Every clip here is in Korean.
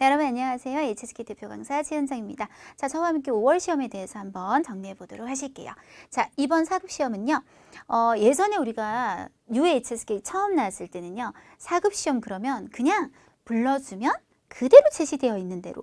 네, 여러분 안녕하세요. HSK 대표 강사 지은정입니다. 자, 저와 함께 5월 시험에 대해서 한번 정리해 보도록 하실게요. 자, 이번 4급 시험은요. 예전에 우리가 UHSK 처음 나왔을 때는요. 4급 시험 그러면 그냥 불러주면 그대로 제시되어 있는 대로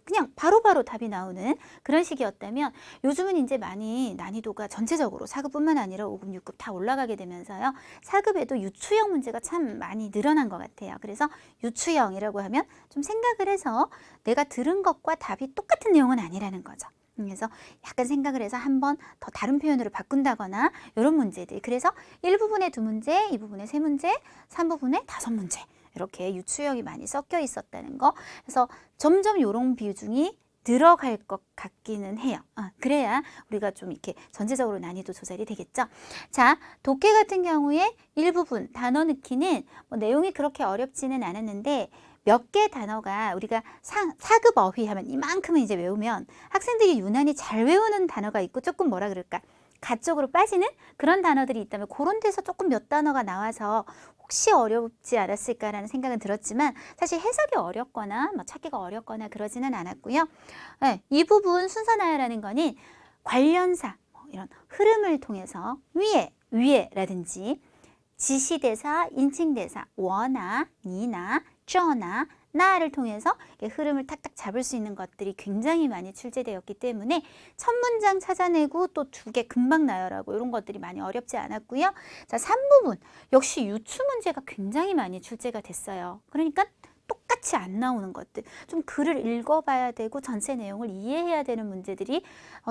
그냥 바로바로 답이 나오는 그런 식이었다면 요즘은 이제 많이 난이도가 전체적으로 4급뿐만 아니라 5급, 6급 다 올라가게 되면서요. 4급에도 유추형 문제가 참 많이 늘어난 것 같아요. 그래서 유추형이라고 하면 좀 생각을 해서 내가 들은 것과 답이 똑같은 내용은 아니라는 거죠. 그래서 약간 생각을 해서 한번 더 다른 표현으로 바꾼다거나 이런 문제들. 그래서 1부분에 2문제, 2부분에 3문제, 3부분에 5문제. 이렇게 유추형이 많이 섞여 있었다는 거. 그래서 점점 이런 비중이 들어갈 것 같기는 해요. 그래야 우리가 좀 이렇게 전체적으로 난이도 조절이 되겠죠. 자, 독해 같은 경우에 일부분 단어 넣기는 뭐 내용이 그렇게 어렵지는 않았는데 몇 개 단어가 우리가 4급 어휘 하면 이만큼은 이제 외우면 학생들이 유난히 잘 외우는 단어가 있고 조금 뭐라 그럴까? 가쪽으로 빠지는 그런 단어들이 있다면 그런 데서 조금 몇 단어가 나와서 혹시 어렵지 않았을까라는 생각은 들었지만 사실 해석이 어렵거나 뭐 찾기가 어렵거나 그러지는 않았고요. 네, 이 부분 순서 나열하는 거는 관련사 이런 흐름을 통해서 위에라든지 지시대사, 인칭대사, 워나, 니나, 저나, 나를 통해서 흐름을 탁탁 잡을 수 있는 것들이 굉장히 많이 출제되었기 때문에 첫 문장 찾아내고 또 2개 금방 나열하고 이런 것들이 많이 어렵지 않았고요. 자, 3부분 역시 유추 문제가 굉장히 많이 출제가 됐어요. 그러니까 똑같이 안 나오는 것들, 좀 글을 읽어봐야 되고 전체 내용을 이해해야 되는 문제들이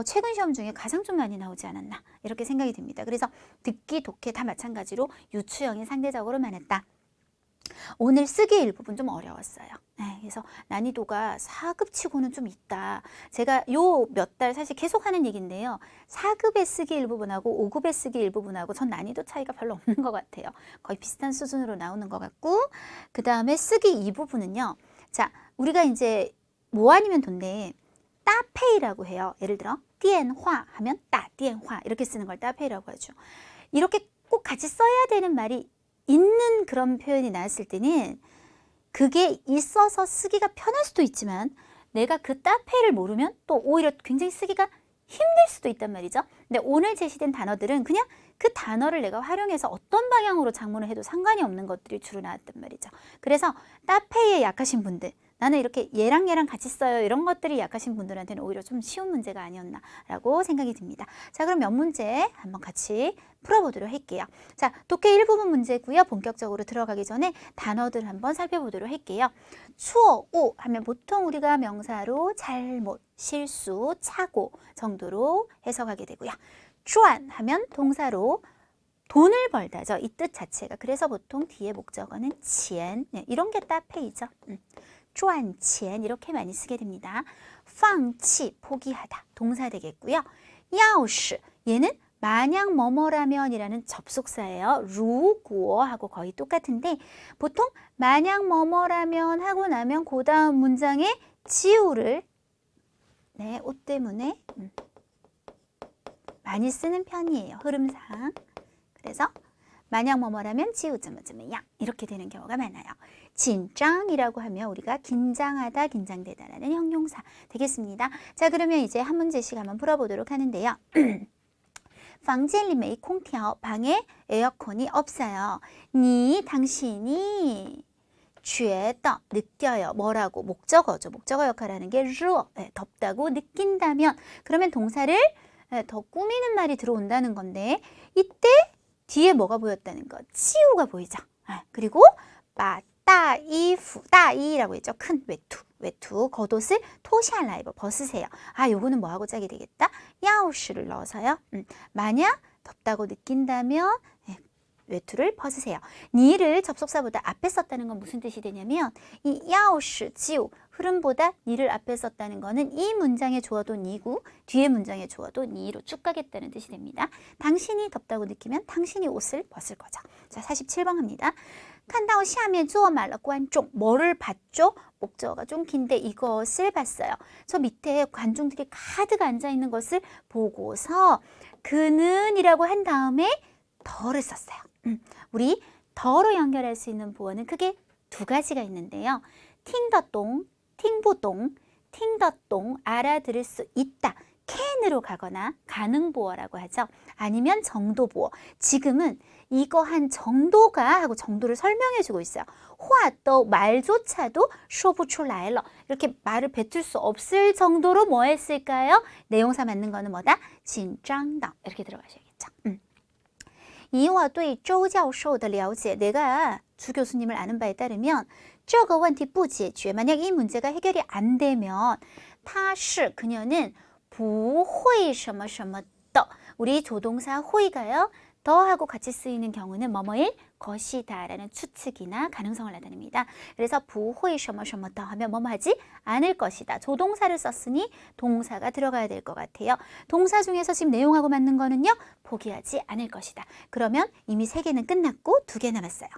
최근 시험 중에 가장 좀 많이 나오지 않았나 이렇게 생각이 듭니다. 그래서 듣기, 독해 다 마찬가지로 유추형이 상대적으로 많았다. 오늘 쓰기 일부분 좀 어려웠어요. 네, 그래서 난이도가 4급 치고는 좀 있다. 제가 요 몇 달 사실 계속 하는 얘기인데요. 4급의 쓰기 일부분하고 5급의 쓰기 일부분하고 전 난이도 차이가 별로 없는 것 같아요. 거의 비슷한 수준으로 나오는 것 같고 그 다음에 쓰기 이 부분은요. 자, 우리가 이제 뭐 아니면 돈데 따페이라고 해요. 예를 들어 띠엔화 하면 띠엔화 이렇게 쓰는 걸 따페이라고 하죠. 이렇게 꼭 같이 써야 되는 말이 있는 그런 표현이 나왔을 때는 그게 있어서 쓰기가 편할 수도 있지만 내가 그 따페이를 모르면 또 오히려 굉장히 쓰기가 힘들 수도 있단 말이죠. 근데 오늘 제시된 단어들은 그냥 그 단어를 내가 활용해서 어떤 방향으로 작문을 해도 상관이 없는 것들이 주로 나왔단 말이죠. 그래서 따페이에 약하신 분들, 나는 이렇게 얘랑 같이 써요. 이런 것들이 약하신 분들한테는 오히려 좀 쉬운 문제가 아니었나라고 생각이 듭니다. 자, 그럼 몇 문제 한번 같이 풀어보도록 할게요. 자, 독해 1부분 문제고요. 본격적으로 들어가기 전에 단어들 한번 살펴보도록 할게요. 추어오 하면 보통 우리가 명사로 잘못, 실수, 착오 정도로 해석하게 되고요. 쭈안 하면 동사로 돈을 벌다죠. 이 뜻 자체가. 그래서 보통 뒤에 목적어는 치엔 이런 게 따페이죠. 赚钱 이렇게 많이 쓰게 됩니다. 放弃 포기하다 동사 되겠고요. 要是 얘는 만약 뭐뭐라면 이라는 접속사예요. 如果 하고 거의 똑같은데 보통 만약 뭐뭐라면 하고 나면 그 다음 문장에 지우를 옷 때문에 많이 쓰는 편이에요. 흐름상. 그래서 만약 뭐뭐라면 지우점점이야 이렇게 되는 경우가 많아요. 긴장이라고 하면 우리가 긴장하다, 긴장되다라는 형용사 되겠습니다. 자, 그러면 이제 한 문제씩 한번 풀어보도록 하는데요. 房间里没空调 방에 에어컨이 없어요. 당신이 觉得 느껴요. 뭐라고? 목적어죠. 목적어 역할을 하는 게 热 덥다고 느낀다면 그러면 동사를 더 꾸미는 말이 들어온다는 건데 이때 뒤에 뭐가 보였다는 거? 치우가 보이죠. 그리고 따이라고 했죠. 큰 외투 겉옷을 토시알라이버 벗으세요. 요거는 뭐하고 짝이 되겠다? 야오시를 넣어서요. 만약 덥다고 느낀다면 외투를 벗으세요. 니를 접속사보다 앞에 썼다는 건 무슨 뜻이 되냐면 이 야오시, 지우 흐름보다 니를 앞에 썼다는 거는 이 문장의 주어도 니고 뒤에 문장의 주어도 니로 쭉 가겠다는 뜻이 됩니다. 당신이 덥다고 느끼면 당신이 옷을 벗을 거죠. 자, 47번 합니다. 看到下面坐满了观众 뭐를 봤죠? 목적어가 좀 긴데 이것을 봤어요. 저 밑에 관중들이 가득 앉아있는 것을 보고서 그는 이라고 한 다음에 더를 썼어요. 우리 더로 연결할 수 있는 보어는 크게 2가지가 있는데요. 팅더동 팅보동, 팅더동 알아들을 수 있다. can으로 가거나 가능보어라고 하죠. 아니면 정도보어. 지금은 이거 한 정도가 하고 정도를 설명해 주고 있어요. 화도 말조차도 说不出来了. 이렇게 말을 뱉을 수 없을 정도로 뭐 했을까요? 내용사 맞는 거는 뭐다? 紧张的. 이렇게 들어가셔야겠죠. 以我对周教授的了解, 내가 주 교수님을 아는 바에 따르면 这个问题不解决, 만약 이 문제가 해결이 안 되면 他是 그녀는 不会什么什么的. 우리 조동사 호이가요. 더하고 같이 쓰이는 경우는 뭐뭐일 것이다 라는 추측이나 가능성을 나타냅니다. 그래서 不会什么什么的 하면 뭐뭐 하지 않을 것이다. 조동사를 썼으니 동사가 들어가야 될 것 같아요. 동사 중에서 지금 내용하고 맞는 거는요. 포기하지 않을 것이다. 그러면 이미 3개는 끝났고 2개 남았어요.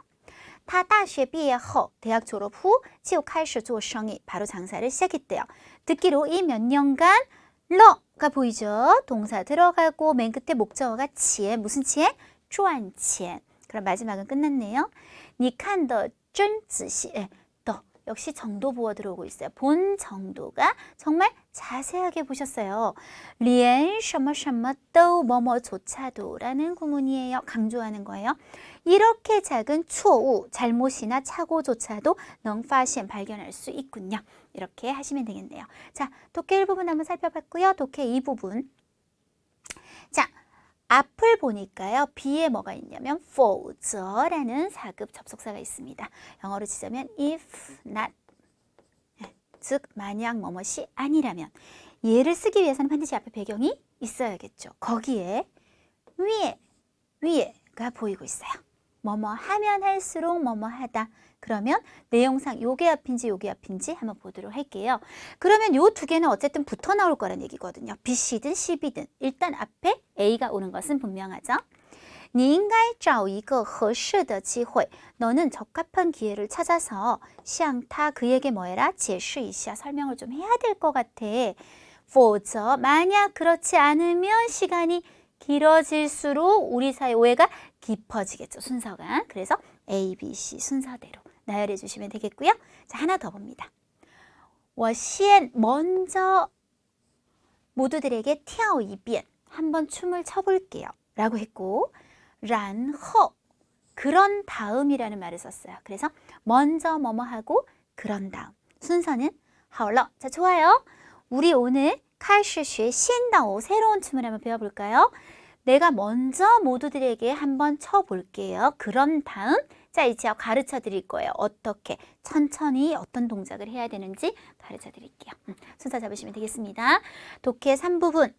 他大学毕业后, 대학 졸업 후, 就开始做生意, 바로 장사를 시작했대요. 듣기로 이 몇 년간 러가 보이죠? 동사 들어가고 맨 끝에 목적어가 钱, 무슨 钱? 赚钱. 그럼 마지막은 끝났네요. 你看得真仔细. 더 역시 정도보어 들어오고 있어요. 본 정도가 정말 자세하게 보셨어요. 连什么什么都 뭐뭐조차도 라는 구문이에요. 강조하는 거예요. 이렇게 작은 초우, 잘못이나 착오조차도 能发现 발견할 수 있군요. 이렇게 하시면 되겠네요. 자, 독해 1부분 한번 살펴봤고요. 독해 2부분. 자, 앞을 보니까요. B에 뭐가 있냐면 否则라는 4급 접속사가 있습니다. 영어로 치자면 if not, 즉 만약 뭐뭇이 아니라면. 얘를 쓰기 위해서는 반드시 앞에 배경이 있어야겠죠. 거기에 위에가 보이고 있어요. 뭐뭐 하면 할수록 뭐뭐 하다. 그러면 내용상 요게 앞인지 요게 앞인지 한번 보도록 할게요. 그러면 요 2개는 어쨌든 붙어 나올 거란 얘기거든요. B씨든 C비든 일단 앞에 A가 오는 것은 분명하죠. 你应该找一个合适的机会. 너는 적합한 기회를 찾아서 向他 그에게 뭐 해라? 解释一下. 설명을 좀 해야 될 것 같아. 否则 만약 그렇지 않으면 시간이 길어질수록 우리 사이 오해가 깊어지겠죠. 순서가. 그래서 A, B, C 순서대로 나열해 주시면 되겠고요. 자, 하나 더 봅니다. 我先 먼저 모두들에게 跳一遍 한번 춤을 춰볼게요. 라고 했고 然后 그런 다음이라는 말을 썼어요. 그래서 먼저 뭐뭐 하고 그런 다음. 순서는 好了. 자, 좋아요. 우리 오늘 开始学新的 새로운 춤을 한번 배워볼까요? 내가 먼저 모두들에게 한번 춰볼게요. 그런 다음 자, 이제 가르쳐 드릴 거예요. 어떻게 천천히 어떤 동작을 해야 되는지 가르쳐 드릴게요. 순서 잡으시면 되겠습니다. 독해 3부분.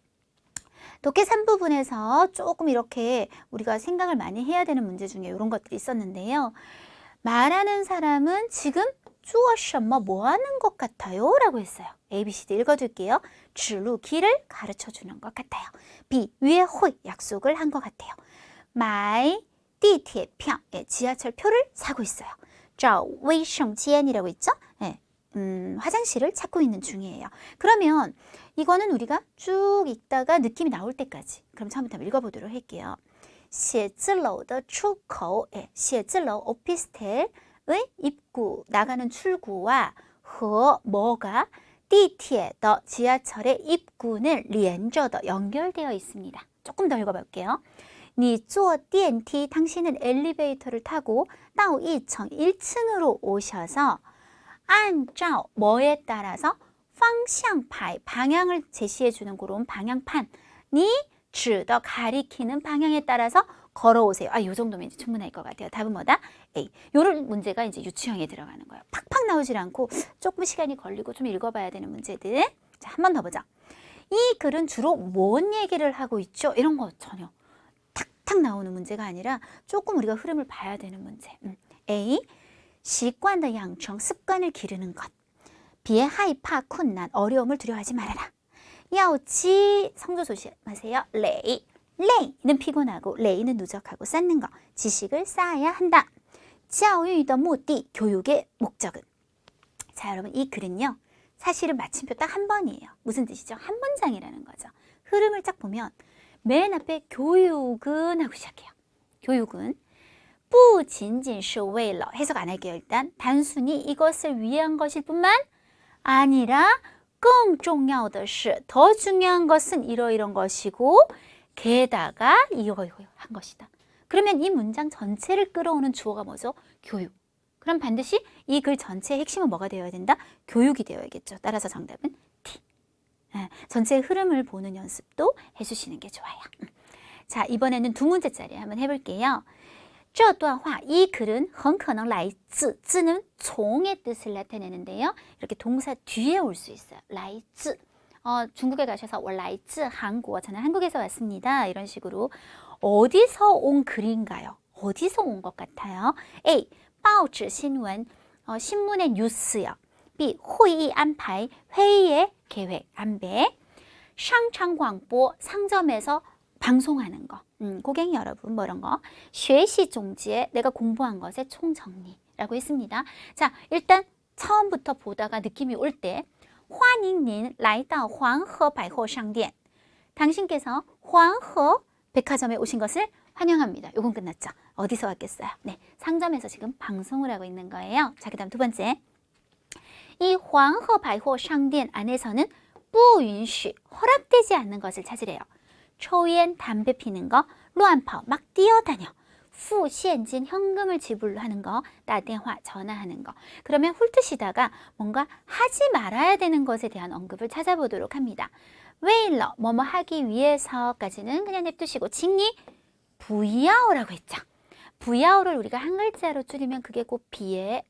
독해 3부분에서 조금 이렇게 우리가 생각을 많이 해야 되는 문제 중에 이런 것들이 있었는데요. 말하는 사람은 지금 做什么 뭐 하는 것 같아요? 라고 했어요. A, B, C, D 읽어줄게요. 指路 길을 가르쳐 주는 것 같아요. B, 约会 약속을 한 것 같아요. 买地铁票 지하철 표를 사고 있어요. 找卫生间이라고 있죠? 화장실을 찾고 있는 중이에요. 그러면 이거는 우리가 쭉 읽다가 느낌이 나올 때까지 그럼 처음부터 한번 읽어보도록 할게요. 写字楼的出口 写字楼 오피스텔의 입구, 나가는 출구와 和 뭐가 地铁的 지하철의 입구는 连着的 연결되어 있습니다. 조금 더 읽어볼게요. 你坐电梯 당신은 엘리베이터를 타고 到 2층 1층으로 오셔서 按照 뭐에 따라서 方向牌 방향을 제시해 주는 그런 방향판이 指的 가리키는 방향에 따라서 걸어오세요. 요 정도면 이제 충분할 것 같아요. 답은 뭐다? A. 요런 문제가 이제 유치형에 들어가는 거예요. 팍팍 나오질 않고 조금 시간이 걸리고 좀 읽어봐야 되는 문제들. 자, 한 번 더 보자. 이 글은 주로 뭔 얘기를 하고 있죠? 이런 거 전혀 탁탁 나오는 문제가 아니라 조금 우리가 흐름을 봐야 되는 문제. A. 习惯的养成 습관을 기르는 것. B. 害怕困难 어려움을 두려워하지 말아라. 要积 성조 조심하세요. 레이. 레이는 피곤하고 레이는 누적하고 쌓는 거. 지식을 쌓아야 한다. 教育的目的 교육의 목적은. 자, 여러분 이 글은요. 사실은 마침표 딱 한 번이에요. 무슨 뜻이죠? 한 문장이라는 거죠. 흐름을 쫙 보면 맨 앞에 교육은 하고 시작해요. 교육은 不仅仅是为了 해석 안 할게요. 일단 단순히 이것을 위한 것일 뿐만 아니라 更重要的是 더 중요한 것은 이러이런 것이고 게다가 이거 한 것이다. 그러면 이 문장 전체를 끌어오는 주어가 뭐죠? 교육. 그럼 반드시 이 글 전체의 핵심은 뭐가 되어야 된다? 교육이 되어야겠죠. 따라서 정답은 T. 전체의 흐름을 보는 연습도 해주시는 게 좋아요. 자, 이번에는 두 문제짜리 한번 해볼게요. 这段话, 이 글은 很可能来自, 自는 종의 뜻을 나타내는데요. 이렇게 동사 뒤에 올 수 있어요. 来自. 중국에 가셔서 我来自 한국, 저는 한국에서 왔습니다. 이런 식으로 어디서 온 글인가요? 어디서 온 것 같아요? A. 报纸新闻, 신문의 뉴스요. B. 会议安排, 회의의 계획, 안배. 商场广播, 상점에서 방송하는 거. 고객 여러분, 뭐 이런 거. 学习总结, 내가 공부한 것의 총정리라고 했습니다. 자, 일단 처음부터 보다가 느낌이 올 때, 欢迎您来到黄河百货商店. 당신께서 黄河 백화점에 오신 것을 환영합니다. 요건 끝났죠. 어디서 왔겠어요? 네, 상점에서 지금 방송을 하고 있는 거예요. 자, 그 다음 두 번째. 이 黄河百货商店 안에서는 不允许, 허락되지 않는 것을 찾으래요. 초烟, 담배 피는 거, 乱跑, 막 뛰어다녀. 付现金, 현금을 지불하는 거, 打电话, 전화하는 거. 그러면 훑으시다가 뭔가 하지 말아야 되는 것에 대한 언급을 찾아보도록 합니다. 为了, 뭐뭐 하기 위해서까지는 그냥 냅두시고, 칭이 부야오라고 했죠. 부야오를 우리가 한 글자로 줄이면 그게 곧 비에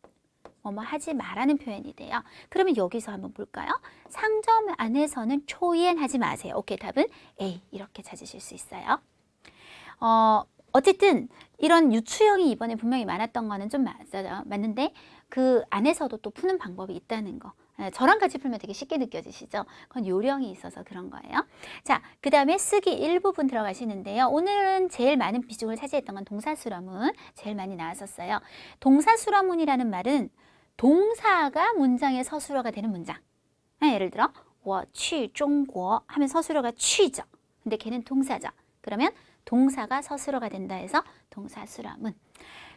뭐뭐 하지 말라는 표현이 돼요. 그러면 여기서 한번 볼까요? 상점 안에서는 초이엔 하지 마세요. 오케이, 답은 A. 이렇게 찾으실 수 있어요. 어쨌든 이런 유추형이 이번에 분명히 많았던 거는 좀 맞는데 그 안에서도 또 푸는 방법이 있다는 거. 저랑 같이 풀면 되게 쉽게 느껴지시죠? 그건 요령이 있어서 그런 거예요. 자, 그 다음에 쓰기 일부분 들어가시는데요. 오늘은 제일 많은 비중을 차지했던 건 동사수라문. 제일 많이 나왔었어요. 동사수라문이라는 말은 동사가 문장의 서술어가 되는 문장. 예를 들어 我去中国 하면 서술어가 취죠. 근데 걔는 동사죠. 그러면 동사가 서술어가 된다 해서 동사수라문.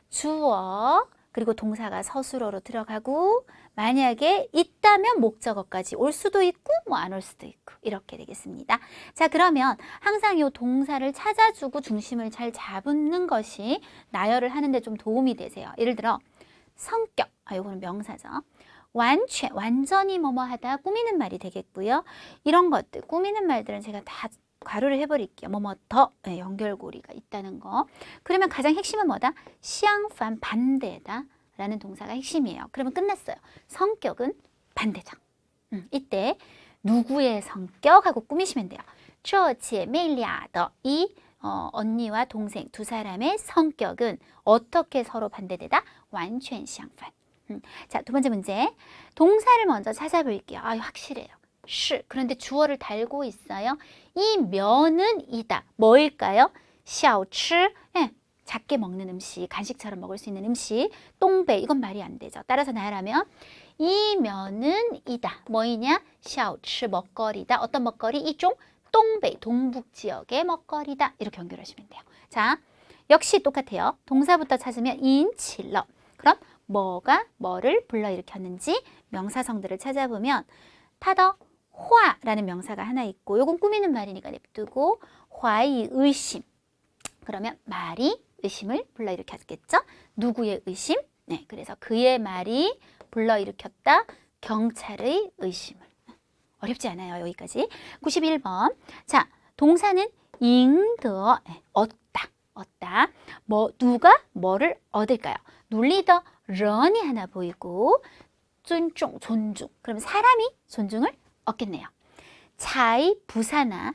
주어 그리고 동사가 서술어로 들어가고 만약에 있다면 목적어까지 올 수도 있고 뭐 안 올 수도 있고 이렇게 되겠습니다. 자, 그러면 항상 이 동사를 찾아주고 중심을 잘 잡는 것이 나열을 하는데 좀 도움이 되세요. 예를 들어 성격, 이거는 명사죠. 완전히 뭐뭐 하다 꾸미는 말이 되겠고요. 이런 것들, 꾸미는 말들은 제가 다 괄호를 해버릴게요. 뭐뭐 더 연결고리가 있다는 거. 그러면 가장 핵심은 뭐다? 相反, 반대다 라는 동사가 핵심이에요. 그러면 끝났어요. 성격은 반대죠. 이때 누구의 성격하고 꾸미시면 돼요. 这姐妹俩的, 이 언니와 동생 두 사람의 성격은 어떻게 서로 반대되다? 完全相反. 자, 두 번째 문제. 동사를 먼저 찾아볼게요. 확실해요. 是. 그런데 주어를 달고 있어요. 이 면은 이다. 뭐일까요? 小吃. 작게 먹는 음식, 간식처럼 먹을 수 있는 음식. 东北. 이건 말이 안 되죠. 따라서 나열하면 이 면은 이다. 뭐이냐? 小吃, 먹거리다. 어떤 먹거리? 이종 동백, 동북 지역의 먹거리다. 이렇게 연결하시면 돼요. 자, 역시 똑같아요. 동사부터 찾으면 인칠러. 그럼 뭐가 뭐를 불러일으켰는지 명사성들을 찾아보면 타더, 화라는 명사가 하나 있고 요건 꾸미는 말이니까 냅두고 화의 의심. 그러면 말이 의심을 불러일으켰겠죠? 누구의 의심? 네, 그래서 그의 말이 불러일으켰다. 경찰의 의심을. 어렵지 않아요. 여기까지. 91번. 자, 동사는 잉더, 얻다. 누가 뭐를 얻을까요? 논리더 런이 하나 보이고 존중, 그럼 사람이 존중을 얻겠네요. 차이, 부사나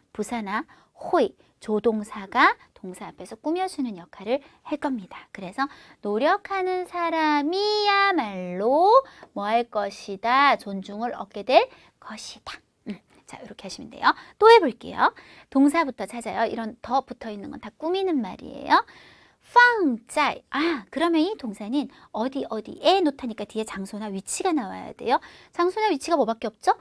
호이, 조동사가 동사 앞에서 꾸며주는 역할을 할 겁니다. 그래서 노력하는 사람이야말로 뭐 할 것이다? 존중을 얻게 될 것이다. 자, 이렇게 하시면 돼요. 또 해볼게요. 동사부터 찾아요. 이런 더 붙어있는 건 다 꾸미는 말이에요. 放在, 그러면 이 동사는 어디에 놓다니까 뒤에 장소나 위치가 나와야 돼요. 장소나 위치가 뭐밖에 없죠?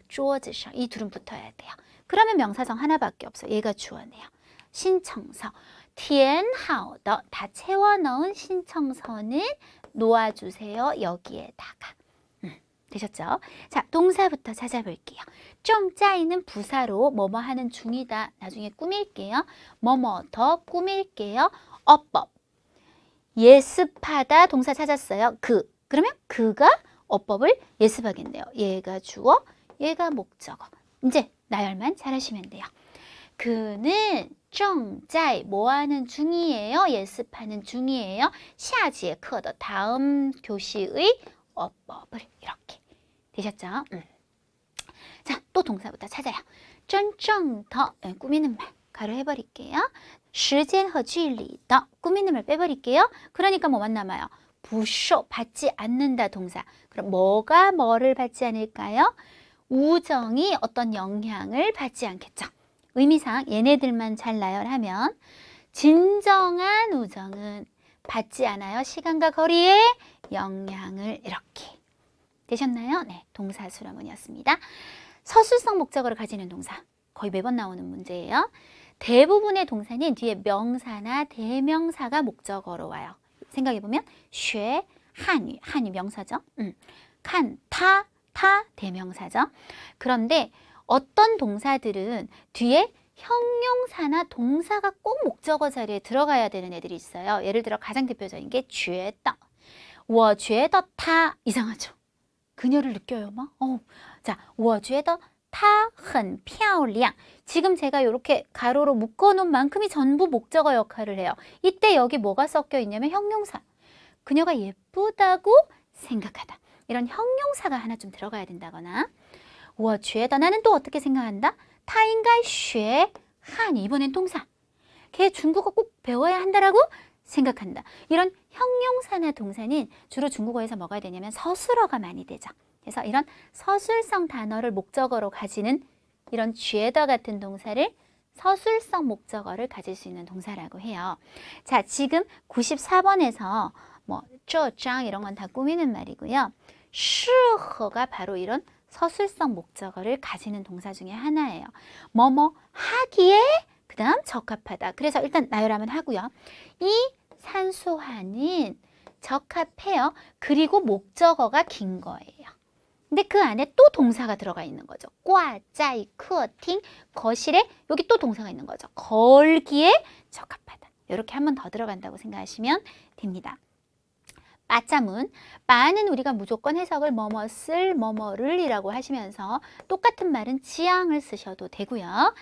桌子上, 이 둘은 붙어야 돼요. 그러면 명사성 하나밖에 없어요. 얘가 주어네요. 신청서, 填好的, 다 채워넣은 신청서는 놓아주세요. 여기에다가. 되셨죠? 자, 동사부터 찾아볼게요. 쫑짜이는 부사로 뭐뭐 하는 중이다. 나중에 꾸밀게요. 뭐뭐 더 꾸밀게요. 어법. 예습하다 동사 찾았어요. 그러면 그가 어법을 예습하겠네요. 얘가 주어, 얘가 목적어. 이제 나열만 잘하시면 돼요. 그는 正在 뭐 하는 중이에요? 예습하는 중이에요. 下节课的 다음 교시의 어법을 이렇게 되셨죠? 자, 또 동사부터 찾아요. 真正的 꾸미는 말 가로 해버릴게요. 时间和距离的 꾸미는 말 빼버릴게요. 그러니까 뭐만 남아요? 不受 받지 않는다 동사. 그럼 뭐가 뭐를 받지 않을까요? 우정이 어떤 영향을 받지 않겠죠. 의미상 얘네들만 잘 나열하면 진정한 우정은 받지 않아요. 시간과 거리의 영향을 이렇게. 되셨나요? 네, 동사 수라문이었습니다. 서술성 목적어를 가지는 동사. 거의 매번 나오는 문제예요. 대부분의 동사는 뒤에 명사나 대명사가 목적어로 와요. 생각해보면 쉐, 한유 명사죠. 칸, 타 대명사죠. 그런데 어떤 동사들은 뒤에 형용사나 동사가 꼭 목적어 자리에 들어가야 되는 애들이 있어요. 예를 들어 가장 대표적인 게 觉得 我觉得他 이상하죠? 그녀를 느껴요, 막? 자, 我觉得她很漂亮 지금 제가 이렇게 가로로 묶어놓은 만큼이 전부 목적어 역할을 해요. 이때 여기 뭐가 섞여 있냐면 형용사. 그녀가 예쁘다고 생각하다. 이런 형용사가 하나 좀 들어가야 된다거나 我觉得 나는 또 어떻게 생각한다? 他应该学汉语 이번엔 동사. 걔 중국어 꼭 배워야 한다라고 생각한다. 이런 형용사나 동사는 주로 중국어에서 뭐가 되냐면 서술어가 많이 되죠. 그래서 이런 서술성 단어를 목적어로 가지는 이런 觉得 같은 동사를 서술성 목적어를 가질 수 있는 동사라고 해요. 자, 지금 94번에서 뭐 这张 이런 건 다 꾸미는 말이고요. 适合가 바로 이런 서술성 목적어를 가지는 동사 중에 하나예요. 뭐뭐 하기에 그 다음 적합하다. 그래서 일단 나열하면 하고요. 이 산수화는 적합해요. 그리고 목적어가 긴 거예요. 근데 그 안에 또 동사가 들어가 있는 거죠. 挂在客厅 거실에 여기 또 동사가 있는 거죠. 걸기에 적합하다. 이렇게 한 번 더 들어간다고 생각하시면 됩니다. 빠짜문, 빠는 우리가 무조건 해석을 뭐뭐을, 뭐뭐를 이라고 하시면서 똑같은 말은 지향을 쓰셔도 되고요.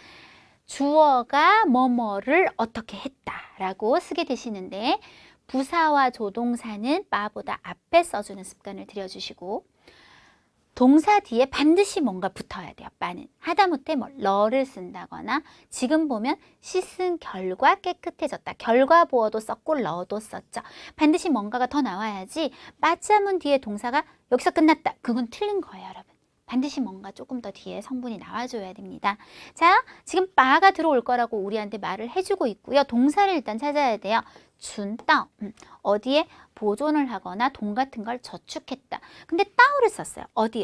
주어가 뭐뭐를 어떻게 했다라고 쓰게 되시는데 부사와 조동사는 빠보다 앞에 써주는 습관을 들여주시고 동사 뒤에 반드시 뭔가 붙어야 돼요. 빠는 하다못해 뭐 러를 쓴다거나 지금 보면 씻은 결과 깨끗해졌다. 결과 보어도 썼고 러도 썼죠. 반드시 뭔가가 더 나와야지 빠자문 뒤에 동사가 여기서 끝났다. 그건 틀린 거예요, 여러분. 반드시 뭔가 조금 더 뒤에 성분이 나와줘야 됩니다. 자, 지금 빠가 들어올 거라고 우리한테 말을 해주고 있고요. 동사를 일단 찾아야 돼요. 준따 어디에 보존을 하거나 돈 같은 걸 저축했다. 근데 따오를 썼어요. 어디에?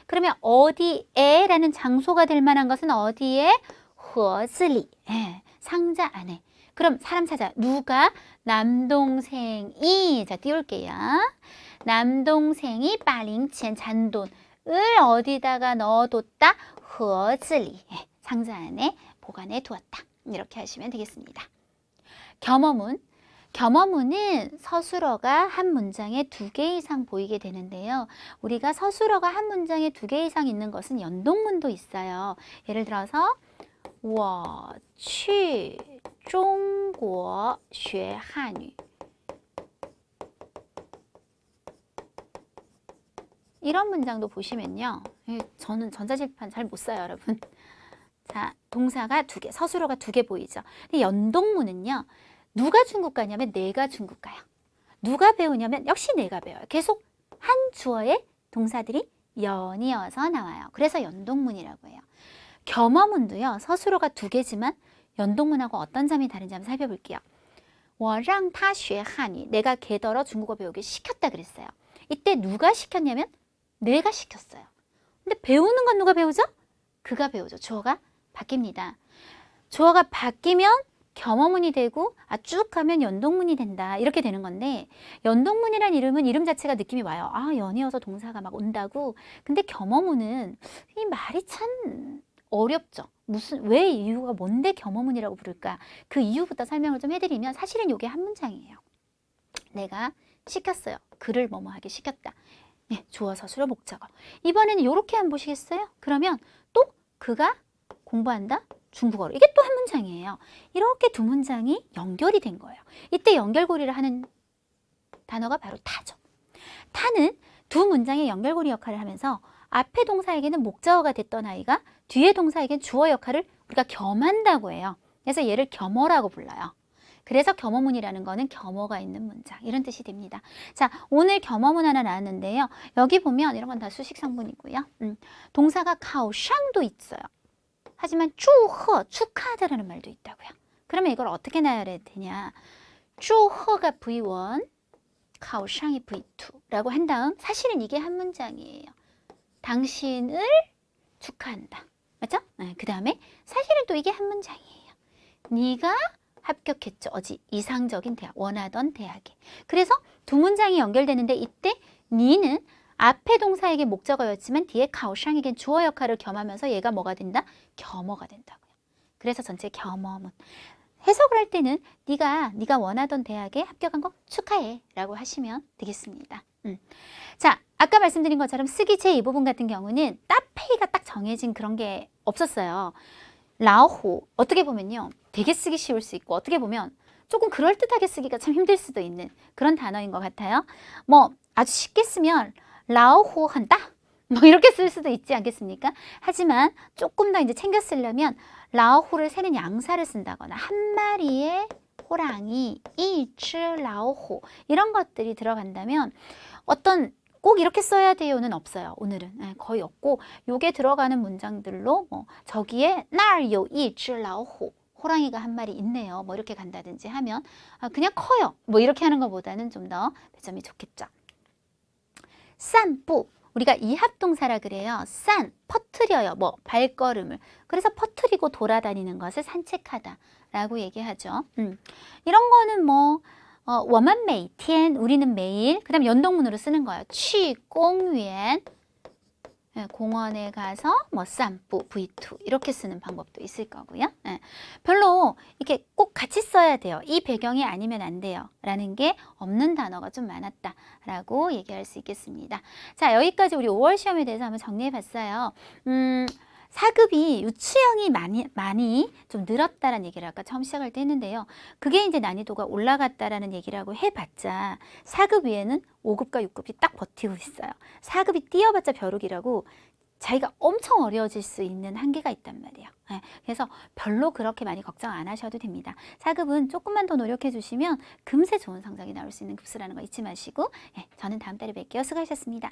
그러면 어디에 라는 장소가 될 만한 것은 어디에? 盒子里 상자 안에. 그럼 사람 찾아. 누가? 남동생이. 자, 띄울게요. 남동생이 把零钱 잔돈을 어디다가 넣어뒀다? 盒子里 상자 안에 보관해 두었다. 이렇게 하시면 되겠습니다. 겸어문. 겸어문은 서술어가 한 문장에 2개 이상 보이게 되는데요. 우리가 서술어가 한 문장에 2개 이상 있는 것은 연동문도 있어요. 예를 들어서 我去中国学汉语 이런 문장도 보시면요. 저는 전자칠판 잘 못 써요, 여러분. 자, 동사가 2개, 서술어가 2개 보이죠. 근데 연동문은요. 누가 중국 가냐면 내가 중국 가요. 누가 배우냐면 역시 내가 배워요. 계속 한 주어에 동사들이 연이어서 나와요. 그래서 연동문이라고 해요. 겸어문도요. 서술어가 2개지만 연동문하고 어떤 점이 다른지 한번 살펴볼게요. 我让他学汉语 내가 걔더러 중국어 배우기 시켰다 그랬어요. 이때 누가 시켰냐면 내가 시켰어요. 근데 배우는 건 누가 배우죠? 그가 배우죠. 주어가 바뀝니다. 주어가 바뀌면 겸어문이 되고 쭉 가면 연동문이 된다. 이렇게 되는 건데 연동문이란 이름은 이름 자체가 느낌이 와요. 연이어서 동사가 막 온다고. 근데 겸어문은 이 말이 참 어렵죠. 왜 이유가 뭔데 겸어문이라고 부를까? 그 이유부터 설명을 좀 해드리면 사실은 이게 한 문장이에요. 내가 시켰어요. 그를 뭐뭐 하게 시켰다. 주어, 서술어, 목적어. 이번에는 이렇게 한번 보시겠어요? 그러면 또 그가 공부한다? 중국어로. 이게 또 한 문장이에요. 이렇게 두 문장이 연결이 된 거예요. 이때 연결고리를 하는 단어가 바로 타죠. 타는 두 문장의 연결고리 역할을 하면서 앞에 동사에게는 목적어가 됐던 아이가 뒤에 동사에게는 주어 역할을 우리가 겸한다고 해요. 그래서 얘를 겸어라고 불러요. 그래서 겸어문이라는 거는 겸어가 있는 문장 이런 뜻이 됩니다. 자, 오늘 겸어문 하나 나왔는데요. 여기 보면 이런 건 다 수식상분이고요. 동사가 가오샹도 있어요. 하지만 쭈허, 축하하다라는 말도 있다고요. 그러면 이걸 어떻게 나열해야 되냐. 쭈허가 V1, 가오샹이 V2라고 한 다음 사실은 이게 한 문장이에요. 당신을 축하한다. 맞죠? 그 다음에 사실은 또 이게 한 문장이에요. 네가 합격했죠. 어지 이상적인 대학, 원하던 대학에. 그래서 두 문장이 연결되는데 이때 니는 앞에 동사에게 목적어였지만 뒤에 가오샹에겐 주어 역할을 겸하면서 얘가 뭐가 된다? 겸어가 된다고요. 그래서 전체 겸어문. 해석을 할 때는 네가 원하던 대학에 합격한 거 축하해 라고 하시면 되겠습니다. 자, 아까 말씀드린 것처럼 쓰기 제2 부분 같은 경우는 따페이가 딱 정해진 그런 게 없었어요. 라오호 어떻게 보면요. 되게 쓰기 쉬울 수 있고 어떻게 보면 조금 그럴듯하게 쓰기가 참 힘들 수도 있는 그런 단어인 것 같아요. 뭐 아주 쉽게 쓰면 라오호 한다? 뭐 이렇게 쓸 수도 있지 않겠습니까? 하지만 조금 더 이제 챙겨 쓰려면 라오호를 세는 양사를 쓴다거나 한 마리의 호랑이, 이치 라오호 이런 것들이 들어간다면 어떤 꼭 이렇게 써야 돼요는 없어요. 오늘은 거의 없고 요게 들어가는 문장들로 뭐 저기에 날有一只老虎 호랑이가 한 마리 있네요. 뭐 이렇게 간다든지 하면 그냥 커요. 뭐 이렇게 하는 것보다는 좀 더 배점이 좋겠죠. 산부 우리가 이합동사라 그래요. 산 퍼뜨려요. 뭐 발걸음을. 그래서 퍼뜨리고 돌아다니는 것을 산책하다 라고 얘기하죠. 이런 거는 뭐 我们每天 우리는 매일 그 다음 연동문으로 쓰는 거예요. 去公园 공원에 가서 뭐散步 V2 이렇게 쓰는 방법도 있을 거고요. 별로 이렇게 꼭 같이 써야 돼요. 이 배경이 아니면 안 돼요. 라는 게 없는 단어가 좀 많았다 라고 얘기할 수 있겠습니다. 자, 여기까지 우리 5월 시험에 대해서 한번 정리해 봤어요. 4급이 유치형이 많이 좀 늘었다라는 얘기를 아까 처음 시작할 때 했는데요. 그게 이제 난이도가 올라갔다라는 얘기라고 해봤자 4급 위에는 5급과 6급이 딱 버티고 있어요. 4급이 뛰어봤자 벼룩이라고 자기가 엄청 어려워질 수 있는 한계가 있단 말이에요. 그래서 별로 그렇게 많이 걱정 안 하셔도 됩니다. 4급은 조금만 더 노력해 주시면 금세 좋은 성적이 나올 수 있는 급수라는 거 잊지 마시고 저는 다음 달에 뵐게요. 수고하셨습니다.